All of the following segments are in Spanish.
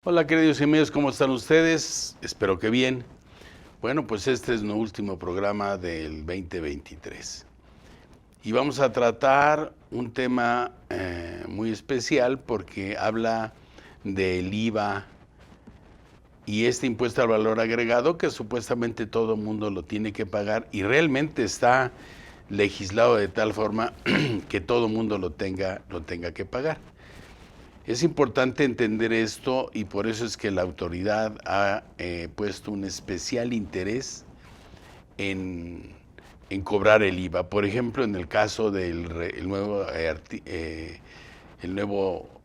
Hola queridos amigos, ¿cómo están ustedes? Espero que bien. Bueno, pues este es nuestro último programa del 2023 y vamos a tratar un tema muy especial porque habla del IVA y este impuesto al valor agregado que supuestamente todo el mundo lo tiene que pagar y realmente está legislado de tal forma que todo el mundo lo tenga que pagar. Es importante entender esto y por eso es que la autoridad ha puesto un especial interés en, cobrar el IVA. Por ejemplo, en el caso del nuevo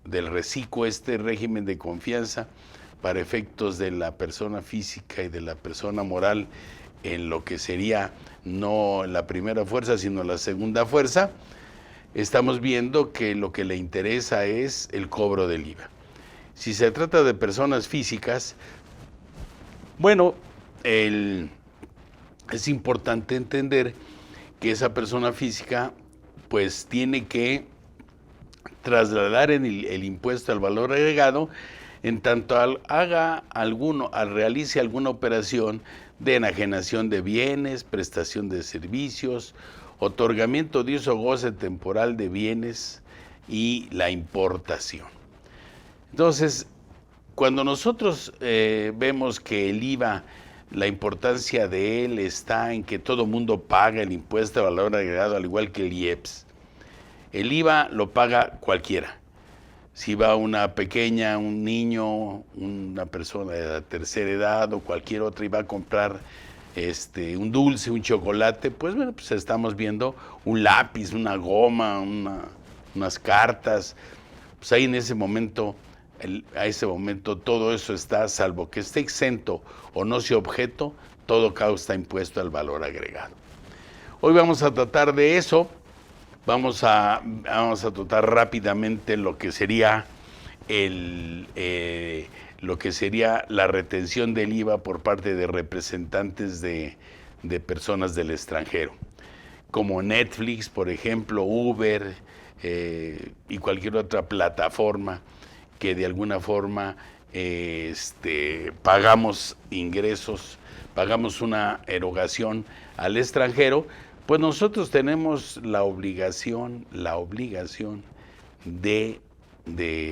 del reciclo, este régimen de confianza para efectos de la persona física y de la persona moral en lo que sería no la primera fuerza, sino la segunda fuerza, estamos viendo que lo que le interesa es el cobro del IVA. Si se trata de personas físicas, bueno, es importante entender que esa persona física pues tiene que trasladar el impuesto al valor agregado en tanto realice alguna operación de enajenación de bienes, prestación de servicios, otorgamiento de uso o goce temporal de bienes y la importación. Entonces, cuando nosotros vemos que el IVA, la importancia de él está en que todo mundo paga el impuesto de valor agregado, al igual que el IEPS. El IVA lo paga cualquiera. Si va una pequeña, un niño, una persona de la tercera edad o cualquier otra y va a comprar un dulce, un chocolate, pues bueno, pues estamos viendo un lápiz, una goma, unas cartas, pues ahí en ese momento, a ese momento todo eso está, salvo que esté exento o no sea objeto, todo causa impuesto al valor agregado. Hoy vamos a tratar de eso. Vamos a tratar rápidamente lo que sería la retención del IVA por parte de representantes de personas del extranjero, como Netflix, por ejemplo, Uber y cualquier otra plataforma que de alguna forma pagamos ingresos, pagamos una erogación al extranjero. Pues nosotros tenemos la obligación de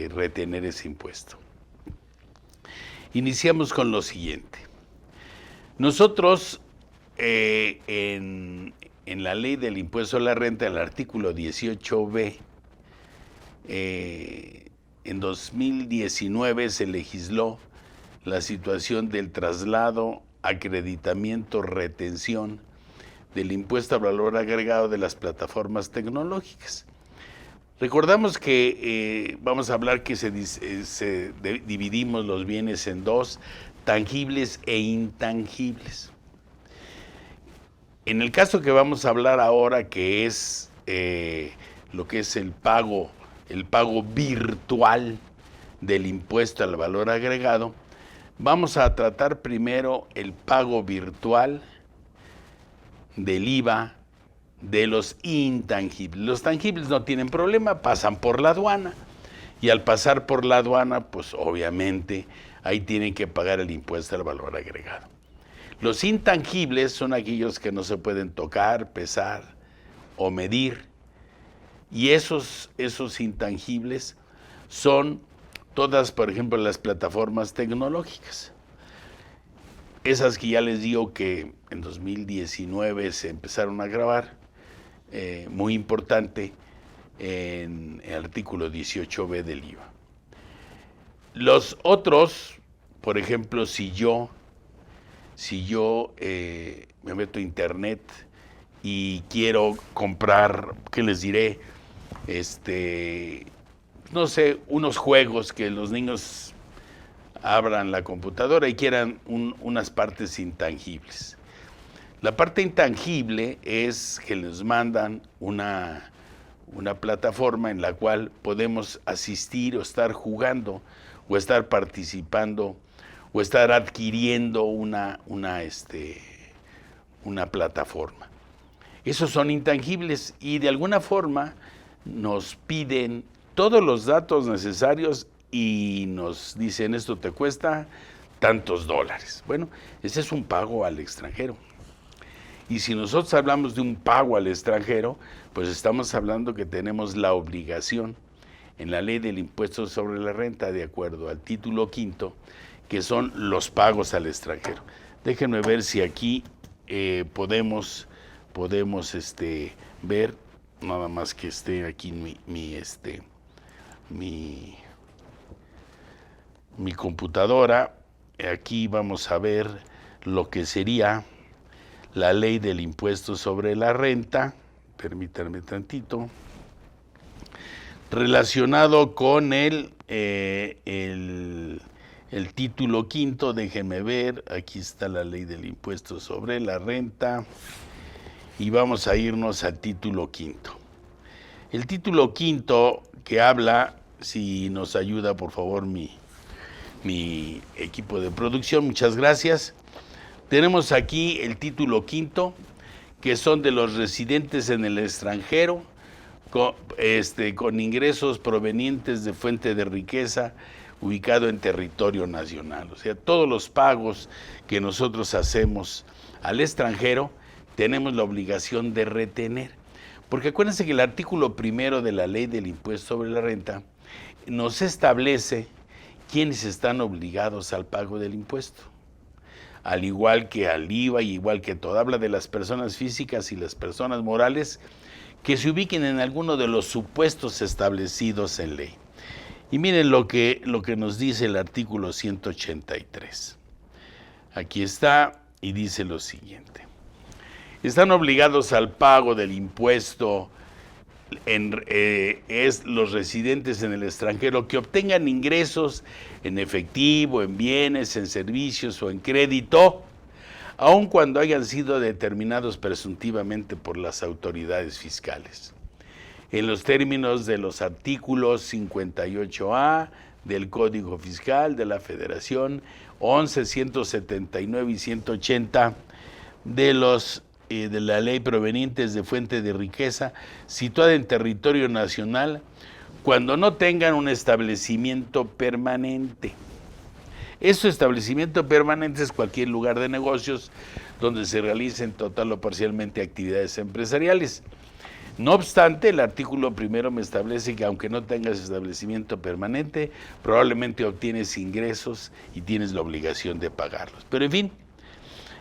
retener ese impuesto. Iniciamos con lo siguiente. Nosotros en la ley del impuesto a la renta, el artículo 18b, en 2019 se legisló la situación del traslado, acreditamiento, retención del impuesto al valor agregado de las plataformas tecnológicas. Recordamos que vamos a hablar que dividimos los bienes en dos, tangibles e intangibles. En el caso que vamos a hablar ahora, que es lo que es el pago virtual del impuesto al valor agregado, vamos a tratar primero el pago virtual del IVA de los intangibles. Los tangibles no tienen problema, pasan por la aduana y al pasar por la aduana, pues obviamente ahí tienen que pagar el impuesto al valor agregado. Los intangibles son aquellos que no se pueden tocar, pesar o medir, y esos intangibles son todas, por ejemplo, las plataformas tecnológicas. Esas que ya les digo que en 2019 se empezaron a grabar, muy importante, en el artículo 18b del IVA. Los otros, por ejemplo, si yo me meto a internet y quiero comprar, ¿qué les diré? No sé, unos juegos que los niños abran la computadora y quieran unas partes intangibles. La parte intangible es que les mandan una plataforma en la cual podemos asistir o estar jugando o estar participando o estar adquiriendo una plataforma. Esos son intangibles y de alguna forma nos piden todos los datos necesarios y nos dicen esto te cuesta tantos dólares. Bueno, ese es un pago al extranjero. Y si nosotros hablamos de un pago al extranjero, pues estamos hablando que tenemos la obligación en la ley del impuesto sobre la renta, de acuerdo al título quinto, que son los pagos al extranjero. Déjenme ver si aquí podemos ver, nada más que esté aquí mi computadora. Aquí vamos a ver lo que sería la ley del impuesto sobre la renta. Permítanme tantito. Relacionado con el título quinto, déjenme ver, aquí está la ley del impuesto sobre la renta y vamos a irnos al título quinto. El título quinto que habla, si nos ayuda por favor mi equipo de producción, muchas gracias. Tenemos aquí el título quinto, que son de los residentes en el extranjero, con ingresos provenientes de fuente de riqueza ubicado en territorio nacional. O sea, todos los pagos que nosotros hacemos al extranjero tenemos la obligación de retener. Porque acuérdense que el artículo primero de la ley del impuesto sobre la renta nos establece quiénes están obligados al pago del impuesto. Al igual que al IVA y igual que todo, habla de las personas físicas y las personas morales que se ubiquen en alguno de los supuestos establecidos en ley. Y miren lo que nos dice el artículo 183. Aquí está y dice lo siguiente. Están obligados al pago del impuesto los residentes en el extranjero que obtengan ingresos en efectivo, en bienes, en servicios o en crédito, aun cuando hayan sido determinados presuntivamente por las autoridades fiscales, en los términos de los artículos 58A del Código Fiscal de la Federación, 11, 179 y 180 de la ley provenientes de fuente de riqueza situada en territorio nacional, cuando no tengan un establecimiento permanente. Ese establecimiento permanente es cualquier lugar de negocios donde se realicen total o parcialmente actividades empresariales. No obstante, el artículo primero me establece que aunque no tengas establecimiento permanente, probablemente obtienes ingresos y tienes la obligación de pagarlos. Pero en fin,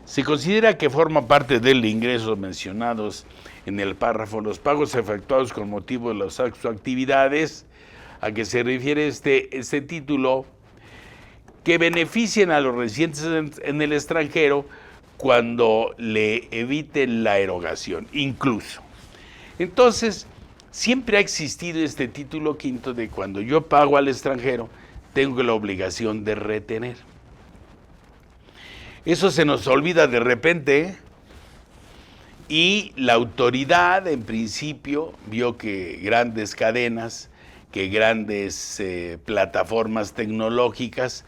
se considera que forma parte del ingreso mencionados en el párrafo los pagos efectuados con motivo de las actividades a que se refiere este título, que beneficien a los residentes en el extranjero cuando le eviten la erogación, incluso. Entonces, siempre ha existido este título quinto de cuando yo pago al extranjero, tengo la obligación de retener. Eso se nos olvida de repente y la autoridad en principio vio que grandes cadenas, que grandes plataformas tecnológicas,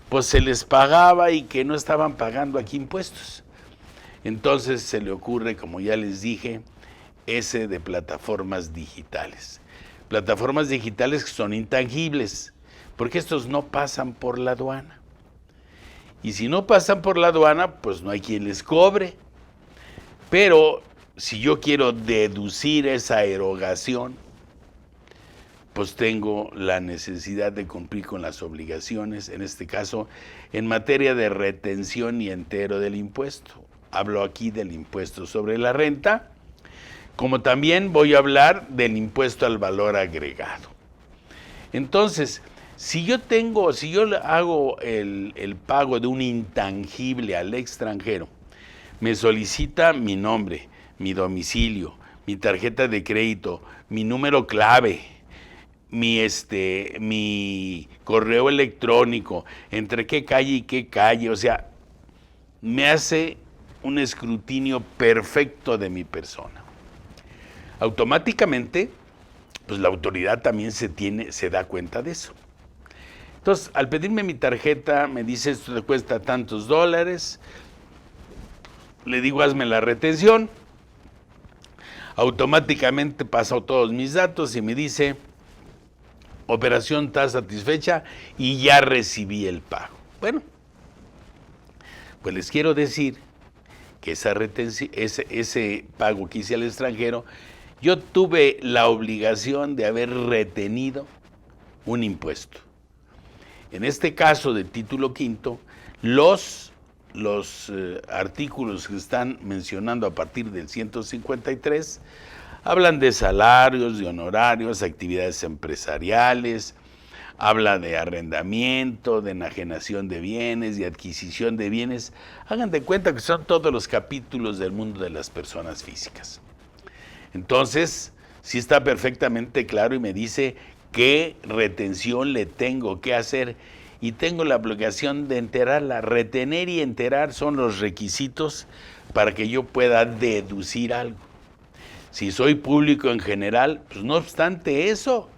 pues se les pagaba y que no estaban pagando aquí impuestos. Entonces se le ocurre, como ya les dije, ese de plataformas digitales. Plataformas digitales que son intangibles, porque estos no pasan por la aduana. Y si no pasan por la aduana, pues no hay quien les cobre. Pero si yo quiero deducir esa erogación, pues tengo la necesidad de cumplir con las obligaciones, en este caso, en materia de retención y entero del impuesto. Hablo aquí del impuesto sobre la renta, como también voy a hablar del impuesto al valor agregado. Entonces, si yo hago el pago de un intangible al extranjero, me solicita mi nombre, mi domicilio, mi tarjeta de crédito, mi número clave, mi correo electrónico, entre qué calle y qué calle, o sea, me hace un escrutinio perfecto de mi persona. Automáticamente, pues la autoridad también se da cuenta de eso. Entonces, al pedirme mi tarjeta, me dice esto te cuesta tantos dólares, le digo hazme la retención, automáticamente paso todos mis datos y me dice operación está satisfecha y ya recibí el pago. Bueno, pues les quiero decir que ese pago que hice al extranjero, yo tuve la obligación de haber retenido un impuesto. En este caso de título quinto, los artículos que están mencionando a partir del 153 hablan de salarios, de honorarios, actividades empresariales, habla de arrendamiento, de enajenación de bienes, de adquisición de bienes. Hagan de cuenta que son todos los capítulos del mundo de las personas físicas. Entonces, sí está perfectamente claro y me dice qué retención le tengo que hacer y tengo la obligación de enterarla. Retener y enterar son los requisitos para que yo pueda deducir algo. Si soy público en general, pues no obstante eso,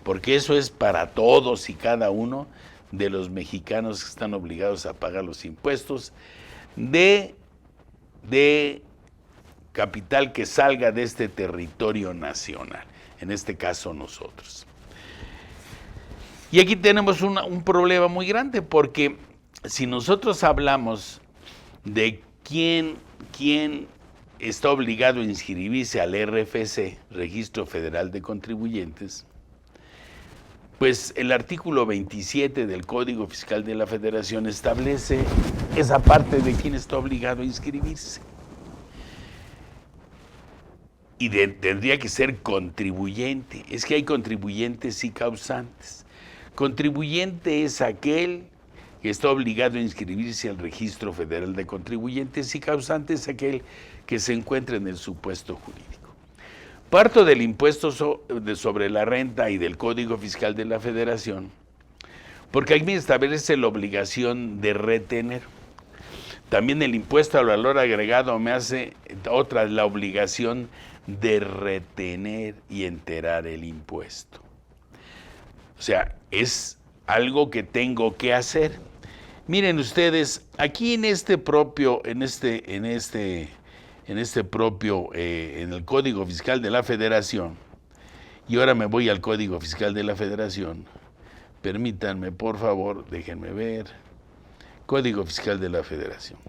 porque eso es para todos y cada uno de los mexicanos que están obligados a pagar los impuestos de capital que salga de este territorio nacional, en este caso nosotros. Y aquí tenemos un problema muy grande, porque si nosotros hablamos de quién está obligado a inscribirse al RFC, Registro Federal de Contribuyentes, pues el artículo 27 del Código Fiscal de la Federación establece esa parte de quién está obligado a inscribirse. Y tendría que ser contribuyente. Es que hay contribuyentes y causantes. Contribuyente es aquel que está obligado a inscribirse al Registro Federal de Contribuyentes y causante es aquel que se encuentra en el supuesto jurídico. Parto del impuesto sobre la renta y del Código Fiscal de la Federación, porque aquí establece la obligación de retener. También el impuesto al valor agregado me hace la obligación de retener y enterar el impuesto. O sea, es algo que tengo que hacer. Miren ustedes, aquí en el Código Fiscal de la Federación, y ahora me voy al Código Fiscal de la Federación, permítanme por favor, déjenme ver, Código Fiscal de la Federación.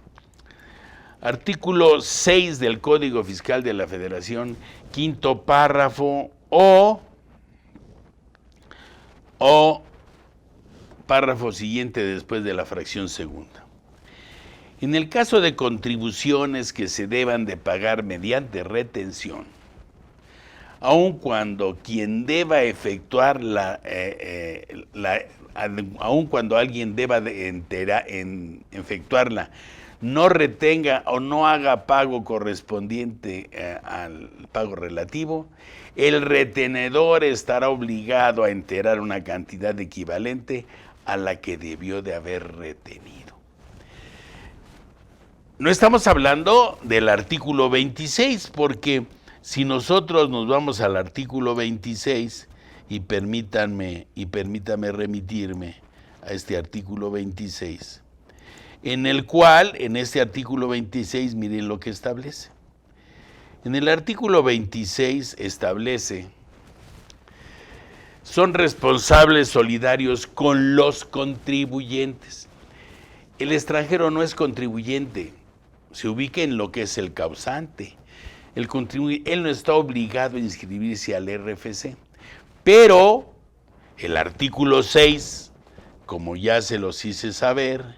Artículo 6 del Código Fiscal de la Federación, quinto párrafo o párrafo siguiente después de la fracción segunda. En el caso de contribuciones que se deban de pagar mediante retención, aun cuando quien deba efectuar aun cuando alguien deba de efectuarla, no retenga o no haga pago correspondiente al pago relativo, el retenedor estará obligado a enterar una cantidad equivalente a la que debió de haber retenido. No estamos hablando del artículo 26, porque si nosotros nos vamos al artículo 26, y permítanme remitirme a este artículo 26, en el cual, en este artículo 26, miren lo que establece. En el artículo 26 establece, son responsables solidarios con los contribuyentes. El extranjero no es contribuyente, se ubica en lo que es el causante. Él no está obligado a inscribirse al RFC, pero el artículo 6, como ya se los hice saber,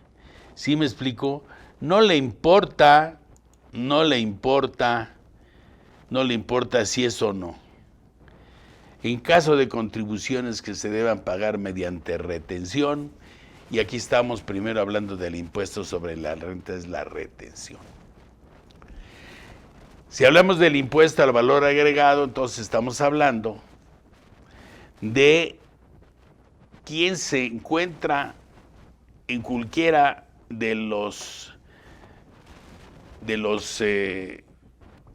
¿sí me explico? No le importa si es o no. En caso de contribuciones que se deban pagar mediante retención, y aquí estamos primero hablando del impuesto sobre la renta, es la retención. Si hablamos del impuesto al valor agregado, entonces estamos hablando de quien se encuentra en cualquiera de los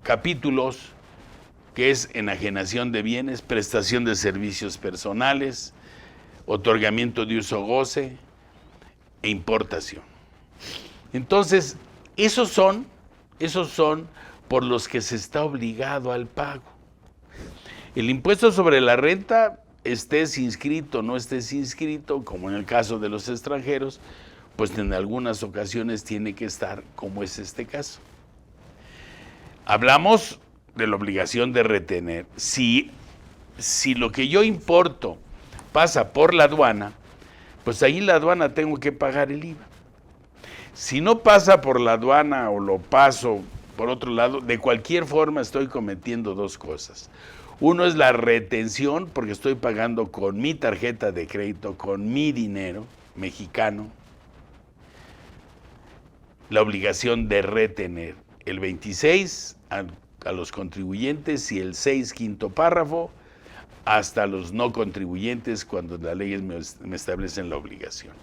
capítulos, que es enajenación de bienes, prestación de servicios personales, otorgamiento de uso goce e importación. Entonces, esos son por los que se está obligado al pago. El impuesto sobre la renta estés inscrito o no estés inscrito, como en el caso de los extranjeros, pues en algunas ocasiones tiene que estar, como es este caso. Hablamos de la obligación de retener. Si lo que yo importo pasa por la aduana, pues ahí la aduana tengo que pagar el IVA. Si no pasa por la aduana o lo paso por otro lado, de cualquier forma estoy cometiendo dos cosas. Uno es la retención, porque estoy pagando con mi tarjeta de crédito, con mi dinero mexicano, la obligación de retener el 26 a los contribuyentes y el 6, quinto párrafo, hasta los no contribuyentes cuando las leyes me establecen la obligación.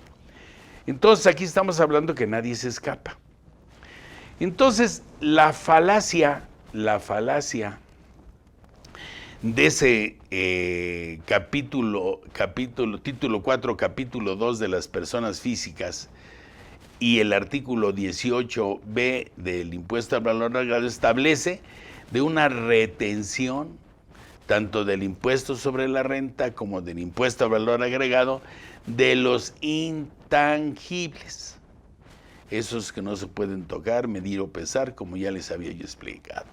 Entonces aquí estamos hablando que nadie se escapa. Entonces la falacia de ese título 4, capítulo 2 de las personas físicas y el artículo 18b del impuesto al valor agregado establece de una retención tanto del impuesto sobre la renta como del impuesto al valor agregado de los intangibles. Esos que no se pueden tocar, medir o pesar, como ya les había yo explicado.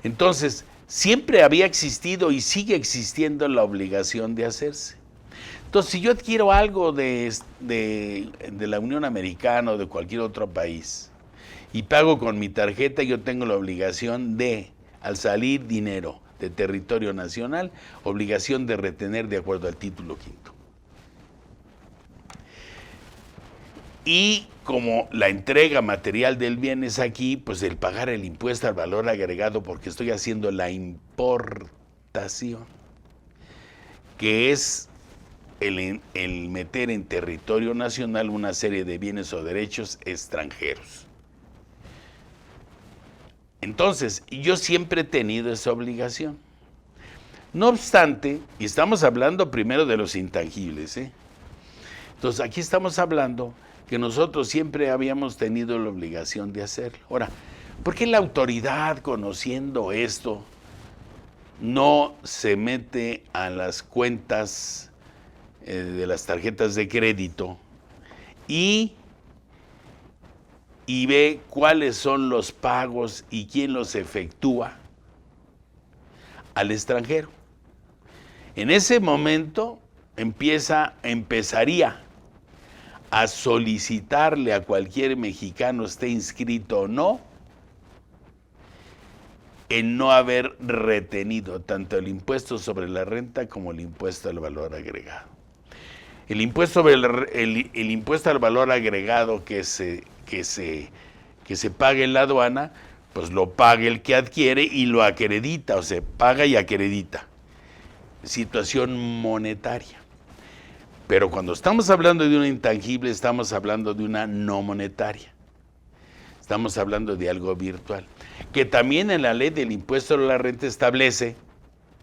Entonces, siempre había existido y sigue existiendo la obligación de hacerse. Entonces, si yo adquiero algo de la Unión Americana o de cualquier otro país y pago con mi tarjeta, yo tengo la obligación de, al salir dinero de territorio nacional, obligación de retener de acuerdo al título quinto. Y como la entrega material del bien es aquí, pues el pagar el impuesto al valor agregado, porque estoy haciendo la importación, que es el meter en territorio nacional una serie de bienes o derechos extranjeros. Entonces, yo siempre he tenido esa obligación. No obstante, y estamos hablando primero de los intangibles, Entonces, aquí estamos hablando que nosotros siempre habíamos tenido la obligación de hacerlo. Ahora, ¿por qué la autoridad, conociendo esto, no se mete a las cuentas de las tarjetas de crédito y ve cuáles son los pagos y quién los efectúa al extranjero? En ese momento empezaría a solicitarle a cualquier mexicano, esté inscrito o no, en no haber retenido tanto el impuesto sobre la renta como el impuesto al valor agregado. El impuesto el impuesto al valor agregado que se paga en la aduana, pues lo paga el que adquiere y lo acredita, o sea, paga y acredita. Situación monetaria. Pero cuando estamos hablando de una intangible, estamos hablando de una no monetaria. Estamos hablando de algo virtual. Que también en la ley del impuesto a la renta establece,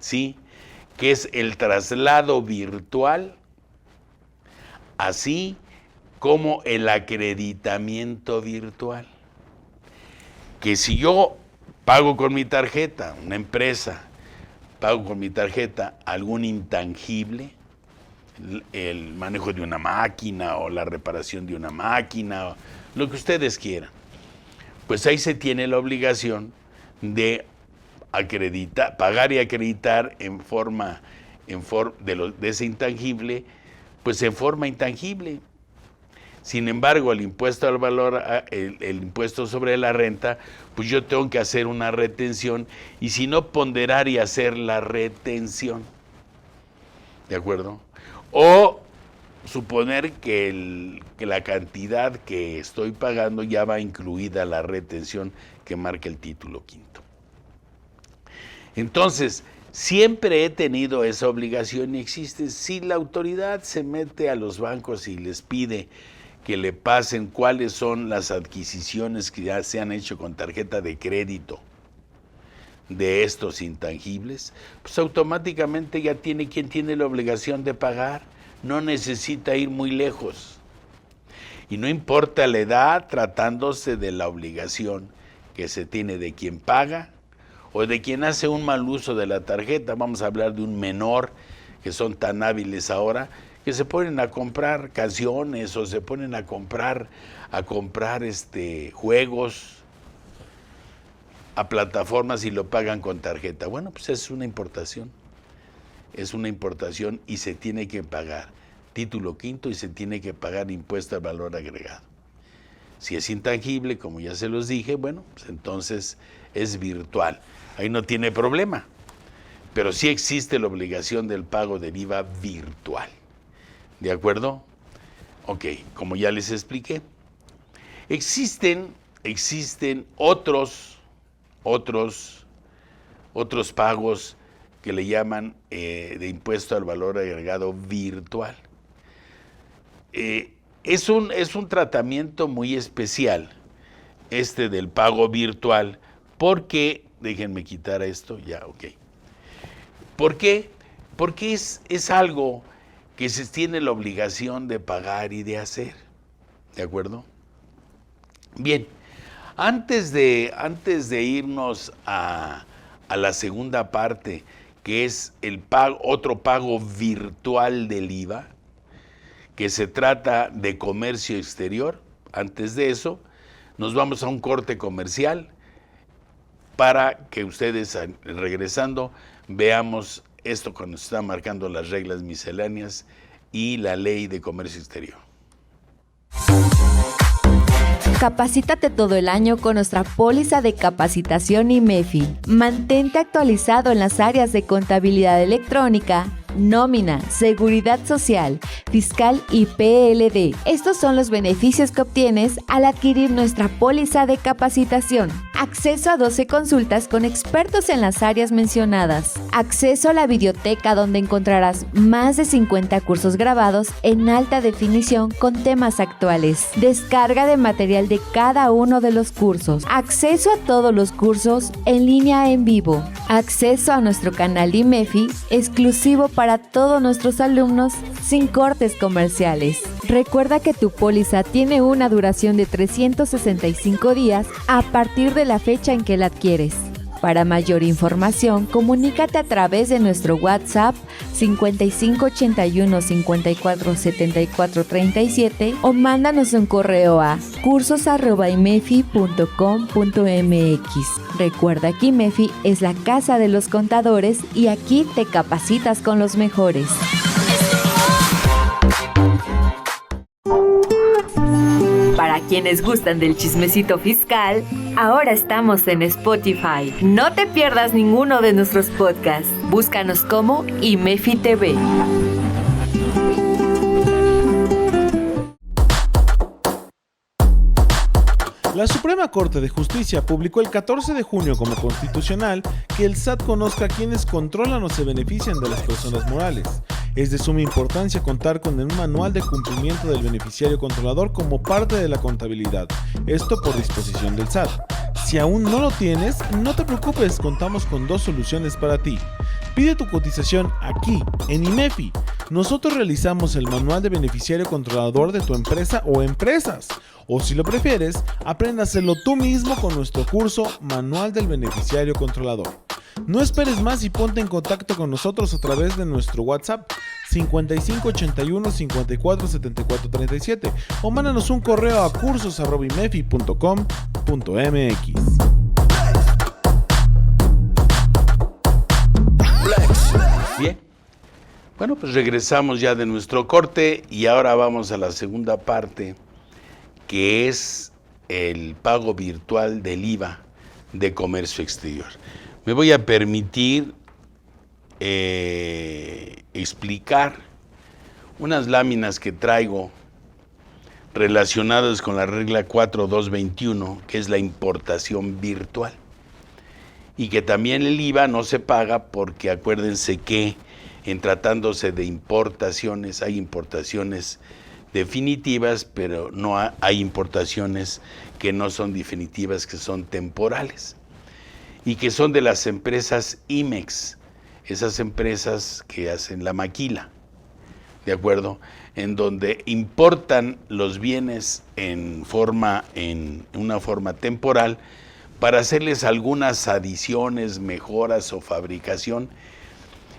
¿sí?, que es el traslado virtual, así como el acreditamiento virtual. Que si yo pago con mi tarjeta, una empresa, pago con mi tarjeta algún intangible, el manejo de una máquina o la reparación de una máquina, o lo que ustedes quieran, pues ahí se tiene la obligación de acreditar, pagar y acreditar de ese intangible, pues en forma intangible. Sin embargo, el impuesto al valor, el impuesto sobre la renta, pues yo tengo que hacer una retención y si no, ponderar y hacer la retención. ¿De acuerdo? O suponer que la cantidad que estoy pagando ya va incluida la retención que marca el título quinto. Entonces, siempre he tenido esa obligación y existe. Si la autoridad se mete a los bancos y les pide que le pasen cuáles son las adquisiciones que ya se han hecho con tarjeta de crédito de estos intangibles, pues automáticamente ya tiene quien tiene la obligación de pagar, no necesita ir muy lejos. Y no importa la edad, tratándose de la obligación que se tiene de quien paga o de quien hace un mal uso de la tarjeta. Vamos a hablar de un menor que son tan hábiles ahora, que se ponen a comprar canciones o se ponen a comprar juegos a plataformas y lo pagan con tarjeta. Bueno, pues es una importación y se tiene que pagar título quinto y se tiene que pagar impuesto al valor agregado. Si es intangible, como ya se los dije, bueno, pues entonces es virtual. Ahí no tiene problema, pero sí existe la obligación del pago del IVA virtual. ¿De acuerdo? Ok, como ya les expliqué. Existen otros pagos que le llaman de impuesto al valor agregado virtual. Es un tratamiento muy especial del pago virtual, porque, déjenme quitar esto, ya, ok. ¿Por qué? Porque es algo que se tiene la obligación de pagar y de hacer, ¿de acuerdo? Bien, antes de irnos a la segunda parte, que es otro pago virtual del IVA, que se trata de comercio exterior, antes de eso, nos vamos a un corte comercial para que ustedes, regresando, veamos esto cuando se están marcando las reglas misceláneas y la ley de comercio exterior. Capacítate todo el año con nuestra póliza de capacitación IMEFI. Mantente actualizado en las áreas de contabilidad electrónica, nómina, seguridad social, fiscal y PLD. Estos son los beneficios que obtienes al adquirir nuestra póliza de capacitación. Acceso a 12 consultas con expertos en las áreas mencionadas. Acceso a la videoteca, donde encontrarás más de 50 cursos grabados en alta definición con temas actuales. Descarga de material de cada uno de los cursos. Acceso a todos los cursos en línea en vivo. Acceso a nuestro canal IMEFI exclusivo para todos nuestros alumnos sin cortes comerciales. Recuerda que tu póliza tiene una duración de 365 días a partir de la fecha en que la adquieres. Para mayor información, comunícate a través de nuestro WhatsApp 5581 54 74 37 o mándanos un correo a cursos@imefi.com.mx. Recuerda que IMEFI es la casa de los contadores y aquí te capacitas con los mejores. Para quienes gustan del chismecito fiscal, ahora estamos en Spotify. No te pierdas ninguno de nuestros podcasts. Búscanos como IMEFI TV. La Suprema Corte de Justicia publicó el 14 de junio como constitucional que el SAT conozca a quienes controlan o se benefician de las personas morales. Es de suma importancia contar con un manual de cumplimiento del beneficiario controlador como parte de la contabilidad, esto por disposición del SAT. Si aún no lo tienes, no te preocupes, contamos con 2 soluciones para ti. Pide tu cotización aquí, en IMEFI. Nosotros realizamos el manual de beneficiario controlador de tu empresa o empresas. O si lo prefieres, aprende a hacerlo tú mismo con nuestro curso Manual del Beneficiario Controlador. No esperes más y ponte en contacto con nosotros a través de nuestro WhatsApp 5581 54 74 37 o mándanos un correo a cursos@imefi.com.mx. Bien, bueno, pues regresamos ya de nuestro corte y ahora vamos a la segunda parte, que es el pago virtual del IVA de comercio exterior. Me voy a permitir explicar unas láminas que traigo relacionadas con la regla 4221, que es la importación virtual, y que también el IVA no se paga porque acuérdense que en tratándose de importaciones, hay importaciones definitivas, pero no hay importaciones que no son definitivas, que son temporales y que son de las empresas IMEX, esas empresas que hacen la maquila, ¿de acuerdo? En donde importan los bienes en una forma temporal para hacerles algunas adiciones, mejoras o fabricación,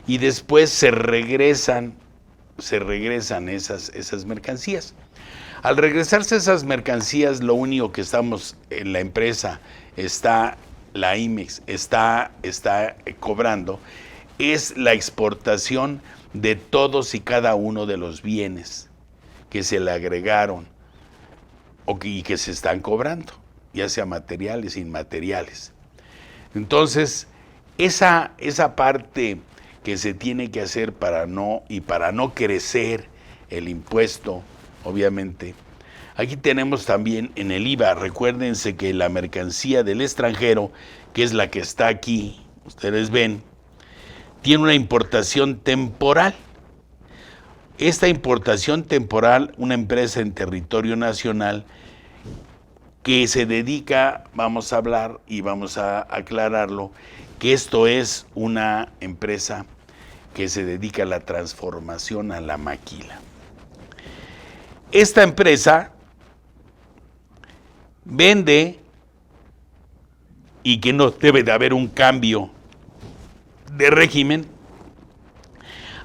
y después se regresan esas mercancías. Al regresarse esas mercancías, lo único que estamos en la empresa, la IMEX está cobrando, es la exportación de todos y cada uno de los bienes que se le agregaron y que se están cobrando, ya sea materiales e inmateriales. Entonces, esa parte que se tiene que hacer para no crecer el impuesto, obviamente. Aquí tenemos también en el IVA, recuérdense que la mercancía del extranjero, que es la que está aquí, ustedes ven, tiene una importación temporal. Esta importación temporal, una empresa en territorio nacional que se dedica, vamos a hablar y vamos a aclararlo, que esto es una empresa que se dedica a la transformación a la maquila. Esta empresa vende, y que no debe de haber un cambio de régimen,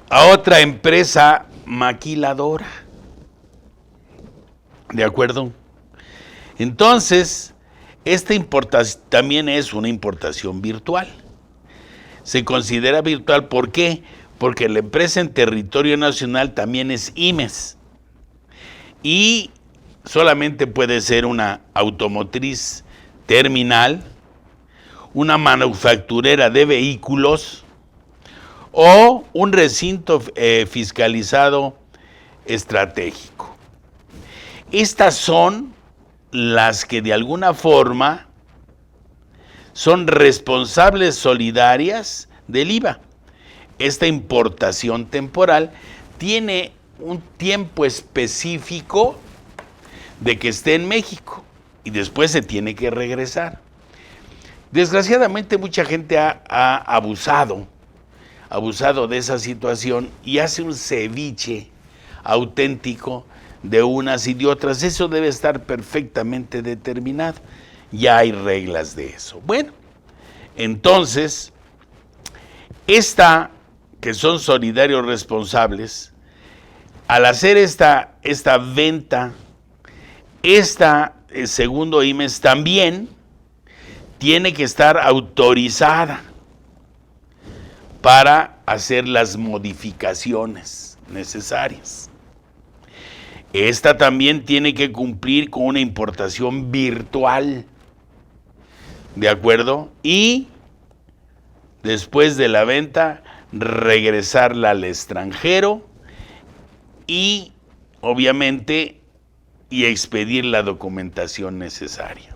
a otra empresa maquiladora. ¿De acuerdo? Entonces, esta importación también es una importación virtual. Se considera virtual, ¿por qué? Porque la empresa en territorio nacional también es IMES. Y solamente puede ser una automotriz terminal, una manufacturera de vehículos o un recinto fiscalizado estratégico. Estas son las que de alguna forma son responsables solidarias del IVA. Esta importación temporal tiene un tiempo específico de que esté en México y después se tiene que regresar. Desgraciadamente mucha gente ha abusado de esa situación y hace un ceviche auténtico de unas y de otras. Eso debe estar perfectamente determinado. Ya hay reglas de eso. Bueno, entonces, que son solidarios responsables, al hacer esta venta, segundo IMES también tiene que estar autorizada para hacer las modificaciones necesarias. Esta también tiene que cumplir con una importación virtual, ¿de acuerdo? Y después de la venta, regresarla al extranjero y, obviamente, expedir la documentación necesaria.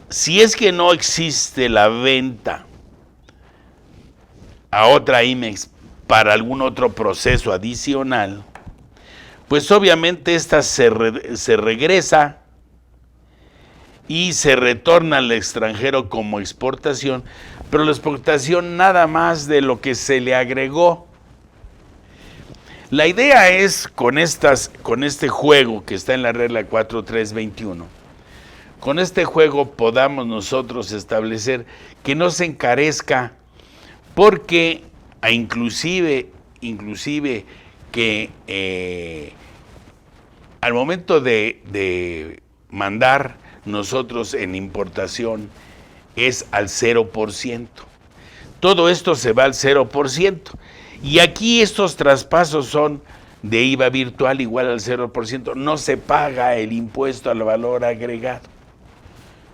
Si es que no existe la venta a otra IMEX para algún otro proceso adicional, pues obviamente esta se regresa y se retorna al extranjero como exportación, pero la exportación nada más de lo que se le agregó. La idea es, con este juego que está en la regla 4321, con este juego podamos nosotros establecer que no se encarezca, porque inclusive que al momento de mandar nosotros en importación es al 0%. Todo esto se va al 0%. Y aquí estos traspasos son de IVA virtual igual al 0%. No se paga el impuesto al valor agregado.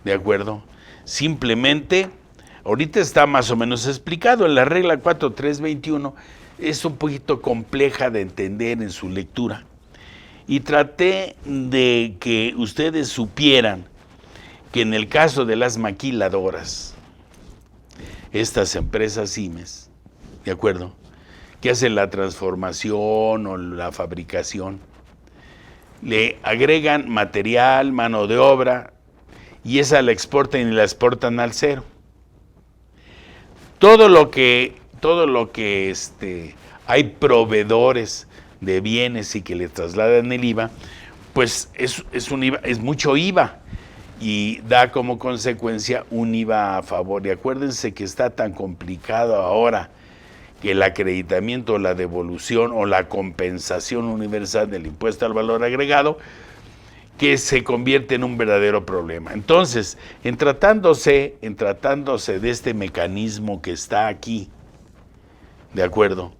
¿De acuerdo? Simplemente, ahorita está más o menos explicado en la regla 4321. Es un poquito compleja de entender en su lectura. Y traté de que ustedes supieran que en el caso de las maquiladoras, estas empresas IMES, ¿de acuerdo?, que hacen la transformación o la fabricación, le agregan material, mano de obra, y esa la exportan y la exportan al cero. Todo lo que hay proveedores de bienes y que le trasladan el IVA, pues es un IVA, es mucho IVA, y da como consecuencia un IVA a favor. Y acuérdense que está tan complicado ahora el acreditamiento, la devolución o la compensación universal del impuesto al valor agregado, que se convierte en un verdadero problema. Entonces, en tratándose de este mecanismo que está aquí, ¿de acuerdo?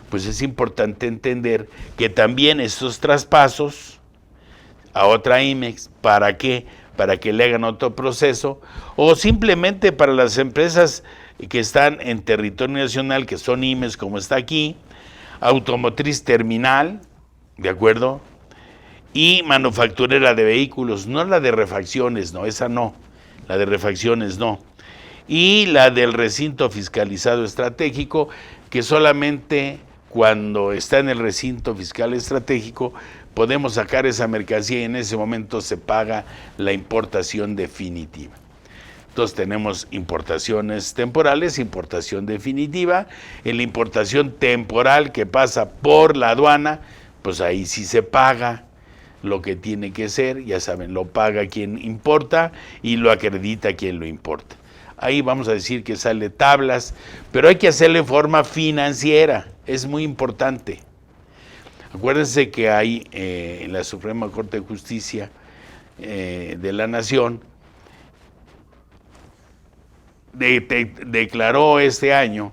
Pues es importante entender que también estos traspasos a otra IMEX, ¿para qué? Para que le hagan otro proceso, o simplemente para las empresas que están en territorio nacional, que son IMEX, como está aquí, automotriz terminal, ¿de acuerdo? Y manufacturera de vehículos, no la de refacciones, no, esa no, la de refacciones no. Y la del recinto fiscalizado estratégico, que solamente cuando está en el recinto fiscal estratégico podemos sacar esa mercancía y en ese momento se paga la importación definitiva. Entonces tenemos importaciones temporales, importación definitiva. En la importación temporal que pasa por la aduana, pues ahí sí se paga lo que tiene que ser, ya saben, lo paga quien importa y lo acredita quien lo importa. Ahí vamos a decir que sale tablas, pero hay que hacerlo en forma financiera, es muy importante. Acuérdense que hay en la Suprema Corte de Justicia de la Nación, declaró este año,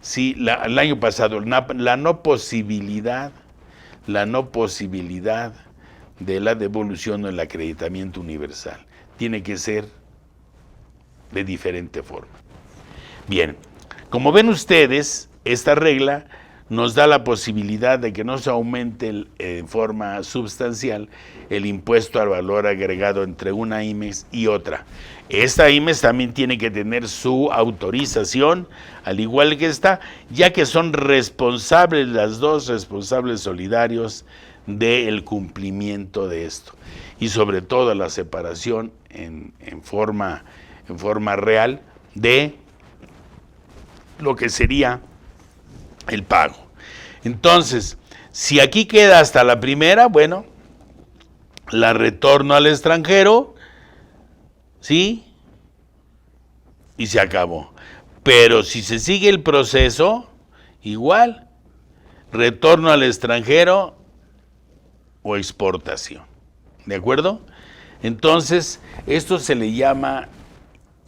sí, el año pasado, la no posibilidad de la devolución o el acreditamiento universal. Tiene que ser de diferente forma. Bien, como ven ustedes, esta regla nos da la posibilidad de que no se aumente en forma sustancial el impuesto al valor agregado entre una IMEX y otra. Esta IMEX también tiene que tener su autorización, al igual que esta, ya que son responsables, las dos responsables solidarios del cumplimiento de esto. Y sobre todo la separación en forma real de lo que sería el pago. Entonces, si aquí queda hasta la primera, bueno, la retorno al extranjero, ¿sí? Y se acabó. Pero si se sigue el proceso, igual, retorno al extranjero o exportación. ¿De acuerdo? Entonces, esto se le llama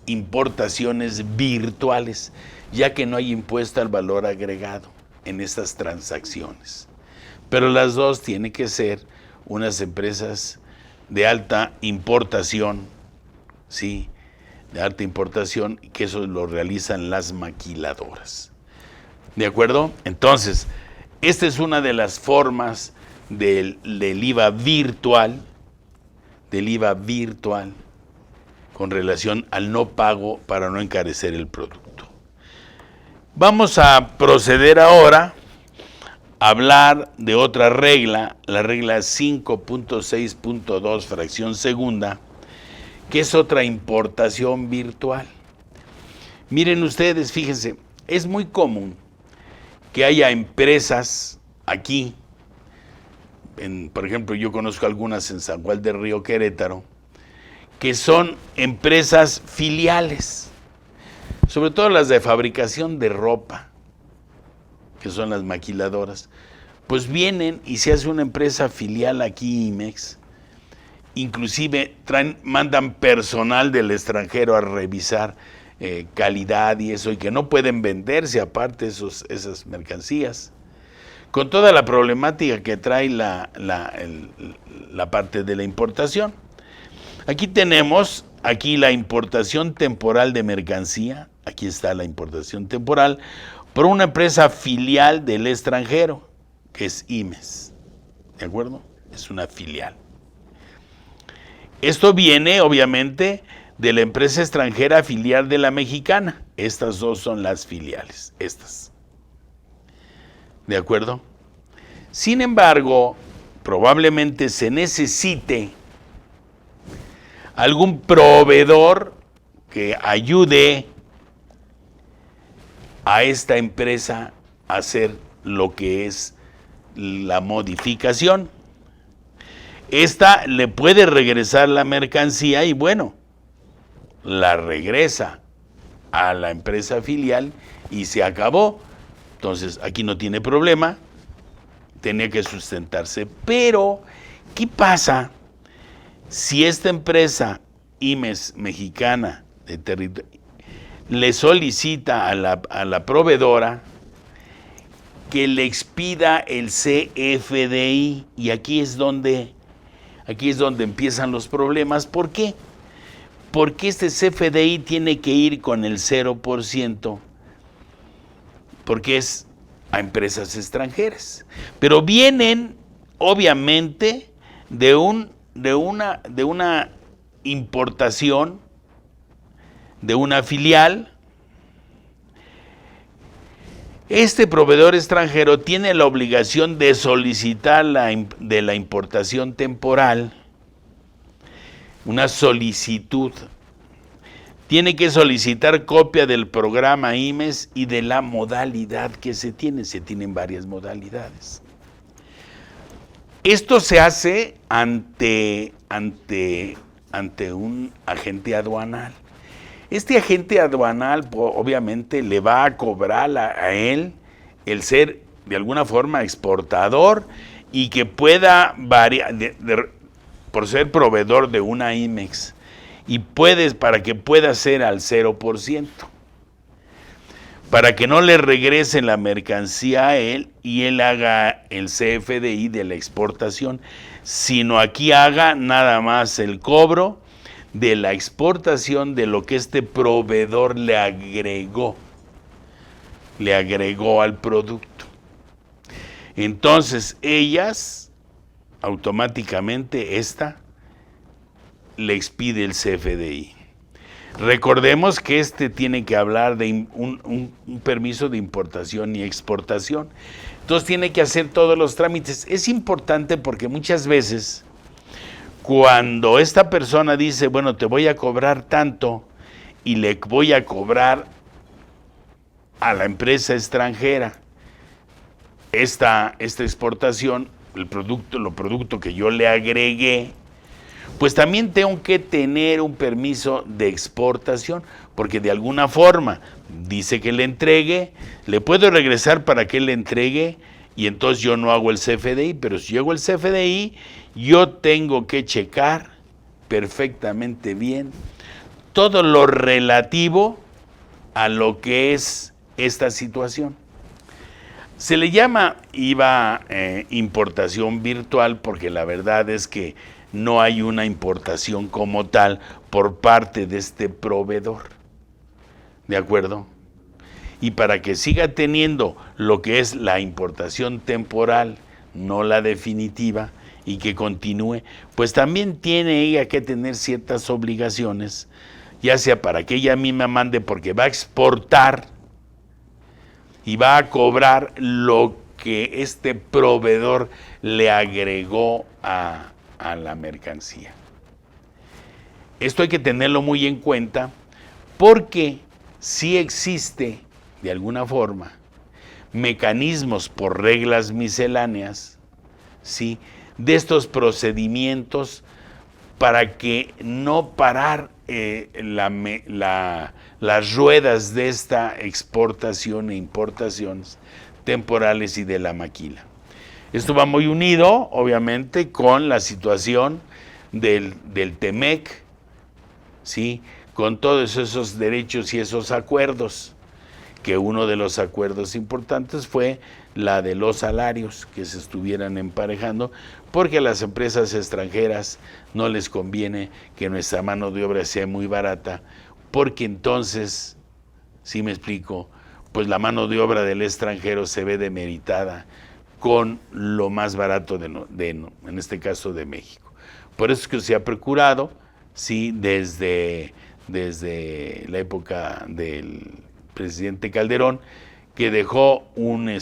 importaciones virtuales, ya que no hay impuesto al valor agregado en estas transacciones. Pero las dos tienen que ser unas empresas de alta importación, ¿sí? De alta importación, que eso lo realizan las maquiladoras. ¿De acuerdo? Entonces, esta es una de las formas del IVA virtual, con relación al no pago para no encarecer el producto. Vamos a proceder ahora a hablar de otra regla, la regla 5.6.2, fracción segunda, que es otra importación virtual. Miren ustedes, fíjense, es muy común que haya empresas aquí, por ejemplo, yo conozco algunas en San Juan del Río, Querétaro, que son empresas filiales, sobre todo las de fabricación de ropa, que son las maquiladoras, pues vienen y se hace una empresa filial aquí, IMEX, inclusive mandan personal del extranjero a revisar calidad y eso, y que no pueden venderse aparte esas mercancías, con toda la problemática que trae la parte de la importación. Aquí tenemos la importación temporal de mercancía, aquí está la importación temporal, por una empresa filial del extranjero, que es IMEX, ¿de acuerdo? Es una filial. Esto viene, obviamente, de la empresa extranjera filial de la mexicana. Estas dos son las filiales, estas. ¿De acuerdo? Sin embargo, probablemente se necesite algún proveedor que ayude a esta empresa a hacer lo que es la modificación. Esta le puede regresar la mercancía y bueno, la regresa a la empresa filial y se acabó. Entonces, aquí no tiene problema, tenía que sustentarse. Pero, ¿qué pasa si esta empresa IMES mexicana de territorio le solicita a la proveedora que le expida el CFDI? Y aquí es donde empiezan los problemas. ¿Por qué? Porque este CFDI tiene que ir con el 0%, porque es a empresas extranjeras. Pero vienen, obviamente, de una importación de una filial. Este proveedor extranjero tiene la obligación de solicitar de la importación temporal una solicitud. Tiene que solicitar copia del programa IMES y de la modalidad que se tiene. Se tienen varias modalidades. Esto se hace ante un agente aduanal. Este agente aduanal obviamente le va a cobrar a él el ser de alguna forma exportador y que pueda variar por ser proveedor de una IMEX, y para que pueda ser al 0%, para que no le regresen la mercancía a él y él haga el CFDI de la exportación, sino aquí haga nada más el cobro de la exportación de lo que este proveedor le agregó al producto. Entonces ellas automáticamente le expide el CFDI. Recordemos que tiene que hablar de un permiso de importación y exportación. Entonces tiene que hacer todos los trámites. Es importante porque muchas veces cuando esta persona dice, bueno, te voy a cobrar tanto y le voy a cobrar a la empresa extranjera esta exportación, lo producto que yo le agregué, pues también tengo que tener un permiso de exportación, porque de alguna forma dice que le entregue, le puedo regresar para que le entregue y entonces yo no hago el CFDI, pero si yo hago el CFDI, yo tengo que checar perfectamente bien todo lo relativo a lo que es esta situación. Se le llama IVA importación virtual porque la verdad es que no hay una importación como tal por parte de este proveedor. ¿De acuerdo? Y para que siga teniendo lo que es la importación temporal, no la definitiva, y que continúe, pues también tiene ella que tener ciertas obligaciones, ya sea para que ella misma mande, porque va a exportar y va a cobrar lo que este proveedor le agregó a la mercancía. Esto hay que tenerlo muy en cuenta porque sí existe, de alguna forma, mecanismos por reglas misceláneas, ¿sí?, de estos procedimientos para que no parar las ruedas de esta exportación e importaciones temporales y de la maquila. Esto va muy unido, obviamente, con la situación del TEMEC, ¿sí?, con todos esos derechos y esos acuerdos, que uno de los acuerdos importantes fue la de los salarios que se estuvieran emparejando, porque a las empresas extranjeras no les conviene que nuestra mano de obra sea muy barata, porque entonces, si me explico, pues la mano de obra del extranjero se ve demeritada con lo más barato en este caso de México. Por eso es que se ha procurado, sí, desde la época del presidente Calderón, que dejó una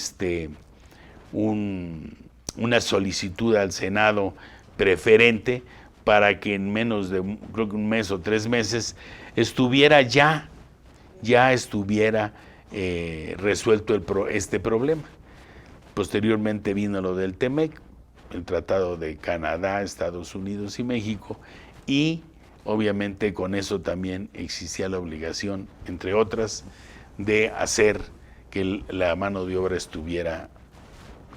solicitud al Senado preferente para que en menos de, creo que un mes o 3 meses, estuviera resuelto este problema. Posteriormente vino lo del TEMEC, el Tratado de Canadá, Estados Unidos y México, y obviamente con eso también existía la obligación, entre otras, de hacer que la mano de obra estuviera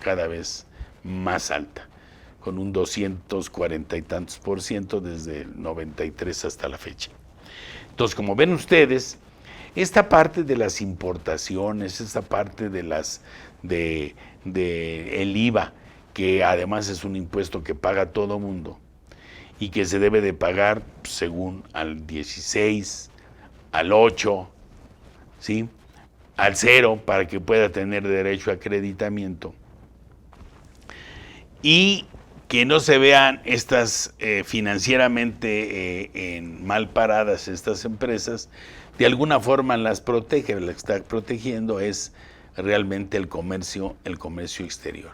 cada vez más alta, con un 240 y tantos % desde el 93 hasta la fecha. Entonces, como ven ustedes, esta parte de las importaciones, esta parte de el IVA, que además es un impuesto que paga todo mundo y que se debe de pagar según al 16, al 8, ¿sí?, al 0, para que pueda tener derecho a acreditamiento, y que no se vean estas financieramente mal paradas estas empresas, de alguna forma las protege. La que está protegiendo es realmente el comercio exterior.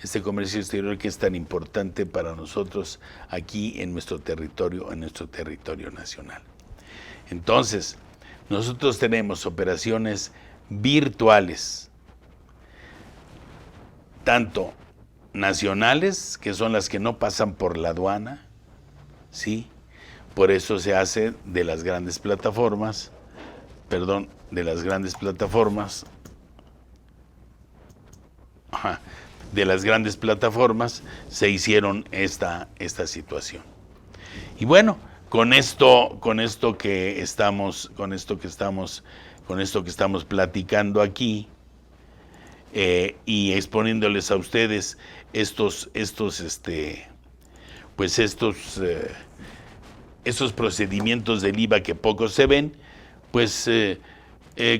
Este comercio exterior que es tan importante para nosotros aquí en nuestro territorio nacional. Entonces, nosotros tenemos operaciones virtuales, tanto nacionales, que son las que no pasan por la aduana, ¿sí? Por eso se hace de las grandes plataformas, se hicieron esta situación. Y bueno, con esto que estamos platicando aquí, y exponiéndoles a ustedes estos procedimientos del IVA que pocos se ven, pues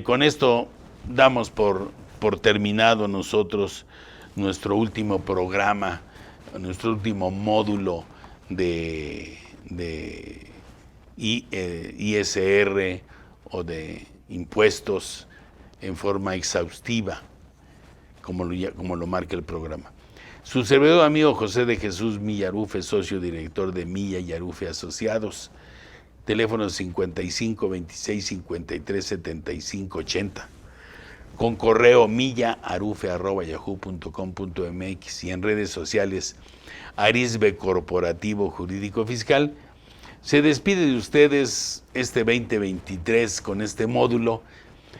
con esto damos por terminado nosotros nuestro último programa, nuestro último módulo de ISR o de impuestos en forma exhaustiva, como lo marca el programa. Su servidor amigo José de Jesús Milla Arufe, socio director de Milla y Arufe Asociados, teléfono 55 26 53 75 80, con correo millaarufe@yahoo.com.mx, y en redes sociales Arisbe Corporativo Jurídico Fiscal. Se despide de ustedes este 2023 con este módulo.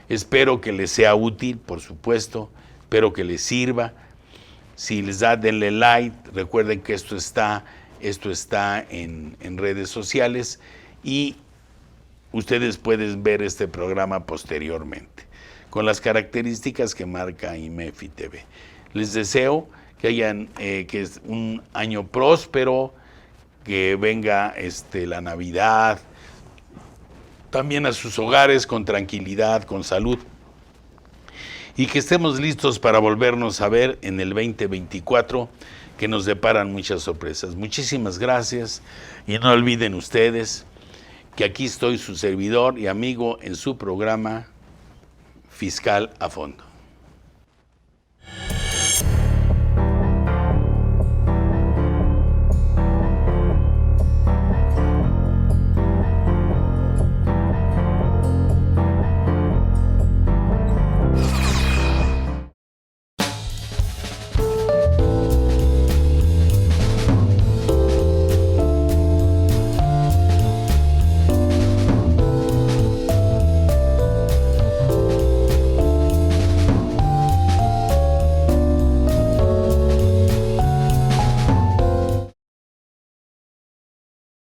Espero que les sea útil, por supuesto, espero que les sirva. Si les da, denle like. Recuerden que esto está en redes sociales y ustedes pueden ver este programa posteriormente, con las características que marca IMEFI TV. Les deseo que es un año próspero, que venga la Navidad también a sus hogares con tranquilidad, con salud, y que estemos listos para volvernos a ver en el 2024, que nos deparan muchas sorpresas. Muchísimas gracias, y no olviden ustedes que aquí estoy, su servidor y amigo, en su programa Fiscal a Fondo.